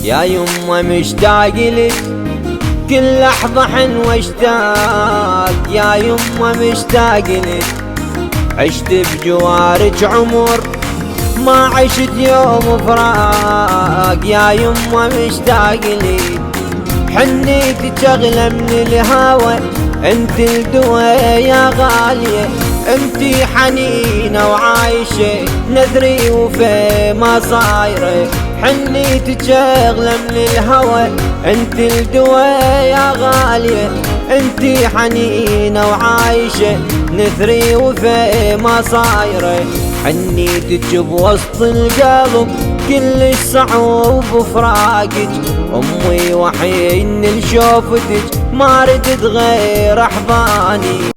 يا يمه مشتاق لك كل لحظة حلوة اشتاق، يا يمه مشتاق لك. عشت بجوارك عمر ما عشت يوم فراق، يا يمه مشتاق لك. حنيتك اغلى من الهوى، انت الدوا يا غالية، انتي حنينة وعايشة نذري وفي ما صايرة. حنيتك اغلى من الهوى، انت الدوا يا غالية، انتي حنينة وعايشة نذري وفي ما صايرة. حنيتك بوسط القلب كلش صعوب فراقك، امي وحين لشوفتك ما ردت غير احضاني.